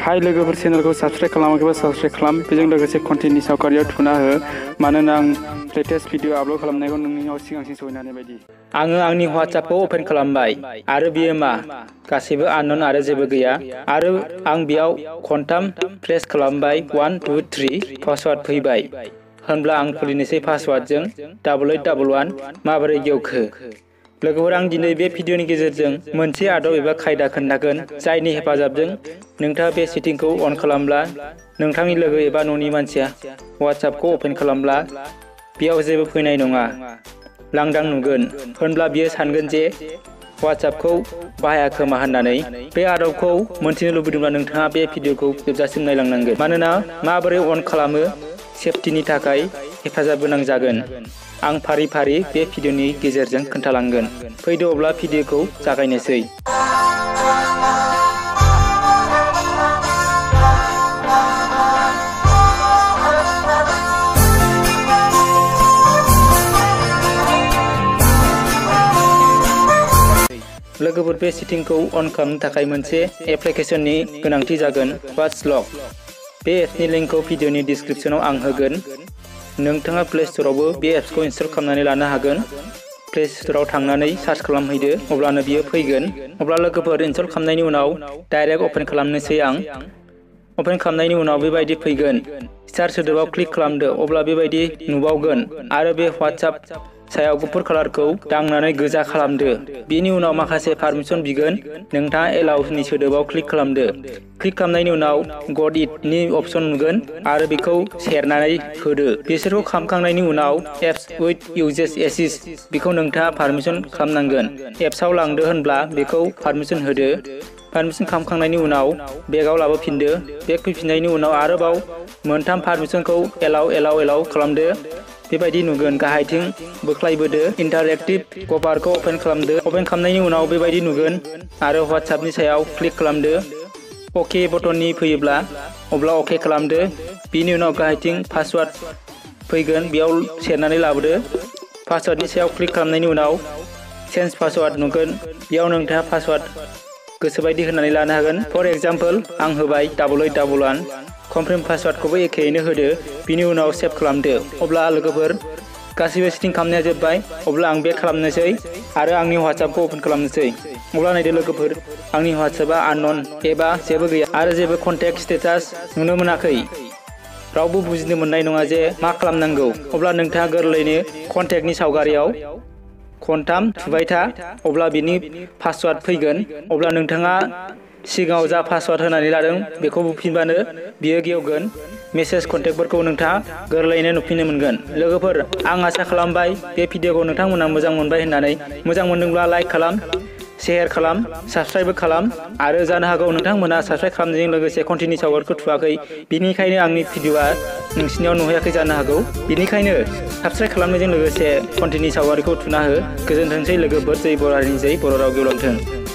हाय लोगोफोर चेनेलखौ subscribe खालामाखैबा subscribe खालाम बेजों लोगोसे कन्टेन्टनि सावगारियाव थुना हो मानोना आं लेटेस्ट भिडिअ आपल'ड खालामनायखौ नोंनियाव सिगांसिन सहैनाय बायदि। आङो आंनि WhatsAppखौ ओपन खालामबाय आरो बियो मा गासैबो आननोन आरो जेबो गैया आरो आं बेयाव खनथाम प्रेस खालामबाय 1 2 3 पासवार्ड फैबाय होनब्ला आं खुलिनोसै पासवार्डजों 8811 माबोरै गेवखो। लोगोफोर आं दिनै बे भिडिअनि गेजेरजों मोनसे आदब एबा खायदा खोन्थागोन जायनि हेफाजाबजों नोंथाङा बे सेटिंखौ अन खालामब्ला नोंथांनि लोगो एबा न'नि मानसिया WhatsAppखौ ओपन खालामब्ला बेयाव जेबो फैनाय नङा लांदां नुगोन होनब्ला बियो सानगोन जे WhatsAppखौ बाहायाखोमा होननानै। बे आदबखौ मोनथिनो लुबैदोंब्ला नोंथाङा बे भिडिअखौ जोबजासिम नायलांनांगोन मानोना माबोरै अन खालामो सेफटिनि थाखाय हेफाजाब गोनां जागोन। आं फारि फारि बे भिडिअनि गेजेरजों खोन्थालांगोन। फैदो अब्ला भिडिअखौ जागायनोसै। लोगोफोर बे सेटिंखौ अन खालामनो थाखाय मोनसे एप्लिकेशननि गोनांथि जागोन WhatsApp। बे एप्सनि लिंकखौ भिडिअनि डिसक्रिपशनाव आं होगोन। नोंथाङा प्ले स्ट'रावबो बे एप्सखौ इनस्टल खालामनानै लानो हागोन। प्ले स्ट'राव थांनानै सार्च खालामहैदो अब्लानो बियो फैगोन। अब्ला लोगोफोर इनस्टल खालामनायनि उनाव डाइरेक्ट अपेन खालामनोसै आं। अपेन खालामनायनि उनाव बेबायदि फैगोन। स्टार सोदोबाव क्लिक खालामदो अब्ला बेबायदि नुबावगोन आरो बे WhatsApp सायाव गुफुर कालारखौ दांनानै गोजा खालामदो। बेनि उनाव माखासे पारमिसन बिगोन। नोंथाङा एलाउनि सोदोबाव क्लिक खालामदो। क्लिक खालामनायनि उनाव गट इटनि अपसन नुगोन आरो बेखौ सेरनानै होदो। बिसोरखौ खालामखांनायनि उनाव एप्स उइथ इउजेस एसिस बेखौ नोंथाङा पारमिसन खालामनांगोन। एप्सआव लांदो होनब्ला बेखौ पारमिसन होदो। पारमिसन खालामखांनायनि उनाव बेगाव लाबोफिनदो। बेग फैफिननायनि उनाव आरोबाव मोनथाम पारमिसनखौ एलाउ खालामदो। बेबायदि नुगोन। गाहायथिं बोख्लायबोदो। इन्टारेक्टिभ कभारखौ अपेन खालामदो। अपेन खालामनायनि उनाव बेबायदि नुगोन आरो WhatsAppनि सायाव क्लिक खालामदो। अके बटननि फैयोब्ला अब्ला अके खालामदो। बिनि उनाव गाहायथिं पासवार्ड फैगोन बेयाव सेरनानै लाबोदो। पासवार्डनि सायाव क्लिक खालामनायनि उनाव चेन्ज पासवार्ड नुगोन। बेयाव नोंथाङा पासवार्ड गोसोबायदि होनानै लानो हागोन। फर एग्जाम्पल आं होबाय 8811। कनफार्म पासवार्डखौबो एखेयैनो होदो। बिनि उनाव सेभ खालामदो। अब्ला लोगोफोर गासैबो सेटिं खालामनाया जोब्बाय। अब्ला आं बेक खालामनोसै आरो आंनि WhatsAppखौ ओपन खालामनोसै। अब्ला नायदो लोगोफोर आंनि WhatsAppआ आननन एबा जेबो गैया आरो जेबो कन्टेक्ट स्टेटास नुनो मोनाखै। रावबो बुजिनो मोननाय नङा जे मा खालामनांगौ। अब्ला नोंथाङा गोरलैयैनो कन्टेक्टनि सावगारियाव खनथाम थुबाय था अब्ला बिनि पासवार्ड फैगोन। अब्ला नोंथाङा सिगाङाव जा पासवार्ड होनानै लादों बेखौ बुफिनबानो बियो गेवगोन। मेसेज कन्टेक्टफोरखौ नोंथाङा गोरलैयैनो नुफिननो मोनगोन। लोगोफोर आं आसा खालामबाय बे भिडिअखौ नोंथांमोना मोजां मोनबाय होननानै। मोजां मोनदोंब्ला लाइक खालाम, शेयार खालाम, साबस्क्राइबबो खालाम आरो जानो हागौ नोंथांमोना साबस्क्राइब खालामनायजों लोगोसे कन्टेन्टनि सावगारिखौ थुवाखै बिनिखायनो आंनि भिडिअआ नोंसिनियाव नुहैयाखै जानो हागौ। बिनिखायनो साबस्क्राइब खालामनायजों लोगोसे कन्टेन्टनि सावगारिखौ थुना हो। गोजोनथोंसै लोगोफोर। जै बर' हारिनि जै बर' राव गेवलांथों।